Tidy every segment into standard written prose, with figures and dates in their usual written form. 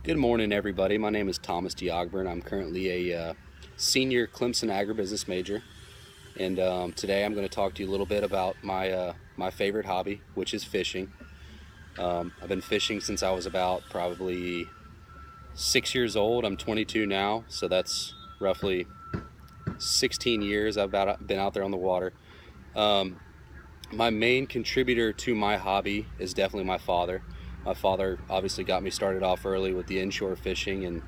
Good morning, everybody. My name is Thomas Diogburn. I'm currently a senior Clemson agribusiness major, and today I'm going to talk to you a little bit about my favorite hobby, which is fishing. I've been fishing since I was about probably 6 years old. I'm 22 now, so that's roughly 16 years I've been out there on the water. My main contributor to my hobby is definitely my father. My father obviously got me started off early with the inshore fishing, and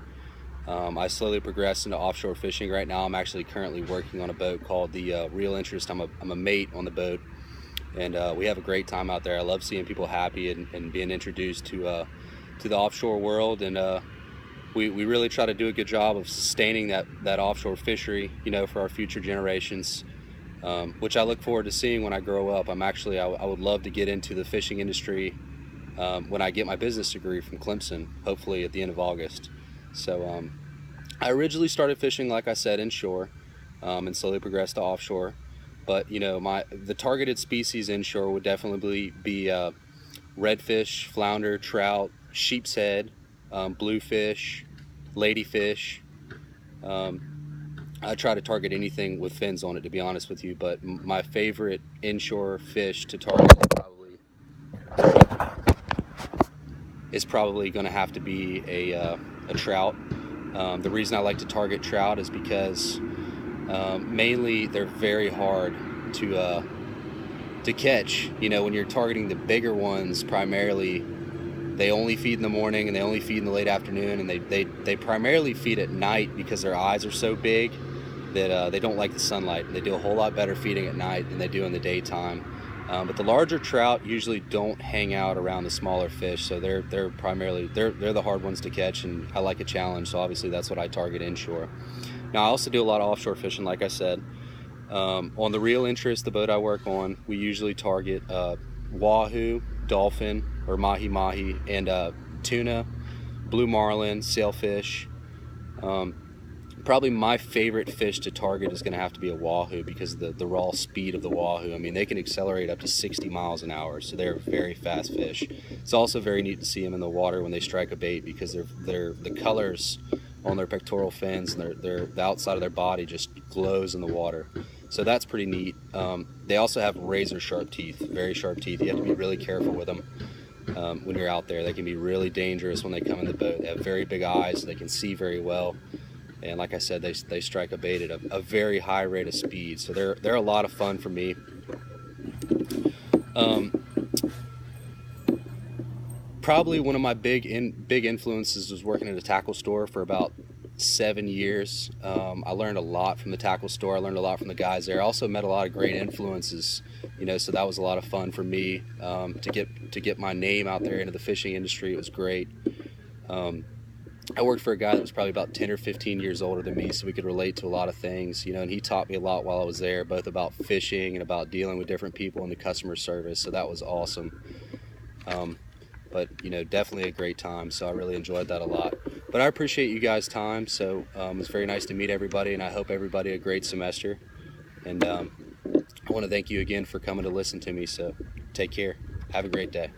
I slowly progressed into offshore fishing. Right now I'm actually currently working on a boat called the Real Interest. I'm a mate on the boat, and we have a great time out there. I love seeing people happy and being introduced to the offshore world, and we really try to do a good job of sustaining that offshore fishery, for our future generations, which I look forward to seeing when I grow up. I would love to get into the fishing industry when I get my business degree from Clemson, hopefully at the end of August. So I originally started fishing, like I said, inshore, and slowly progressed to offshore. But the targeted species inshore would definitely be redfish, flounder, trout, sheep's head, bluefish, ladyfish. I try to target anything with fins on it, to be honest with you. But my favorite inshore fish to target is probably going to have to be a trout. The reason I like to target trout is because mainly they're very hard to catch. When you're targeting the bigger ones, primarily they only feed in the morning and they only feed in the late afternoon, and they primarily feed at night because their eyes are so big that they don't like the sunlight, and they do a whole lot better feeding at night than they do in the daytime. But the larger trout usually don't hang out around the smaller fish, so they're the hard ones to catch, and I like a challenge, so obviously that's what I target inshore. Now I also do a lot of offshore fishing, like I said. On the Real Interest, the boat I work on, we usually target wahoo, dolphin or mahi-mahi, and tuna, blue marlin, sailfish. Probably my favorite fish to target is going to have to be a wahoo because of the raw speed of the wahoo. I mean, they can accelerate up to 60 miles an hour, so they're very fast fish. It's also very neat to see them in the water when they strike a bait because the colors on their pectoral fins and the outside of their body just glows in the water. So that's pretty neat. They also have razor sharp teeth, very sharp teeth. You have to be really careful with them when you're out there. They can be really dangerous when they come in the boat. They have very big eyes, so they can see very well. And like I said, they strike a bait at a very high rate of speed. So they're a lot of fun for me. Probably one of my big influences was working at a tackle store for about 7 years. I learned a lot from the tackle store. I learned a lot from the guys there. I also met a lot of great influences, so that was a lot of fun for me to get my name out there into the fishing industry. It was great. I worked for a guy that was probably about 10 or 15 years older than me, so we could relate to a lot of things, and he taught me a lot while I was there, both about fishing and about dealing with different people in the customer service, so that was awesome. But definitely a great time, so I really enjoyed that a lot. But I appreciate you guys' time, so it's very nice to meet everybody, and I hope everybody a great semester. And I want to thank you again for coming to listen to me, so take care. Have a great day.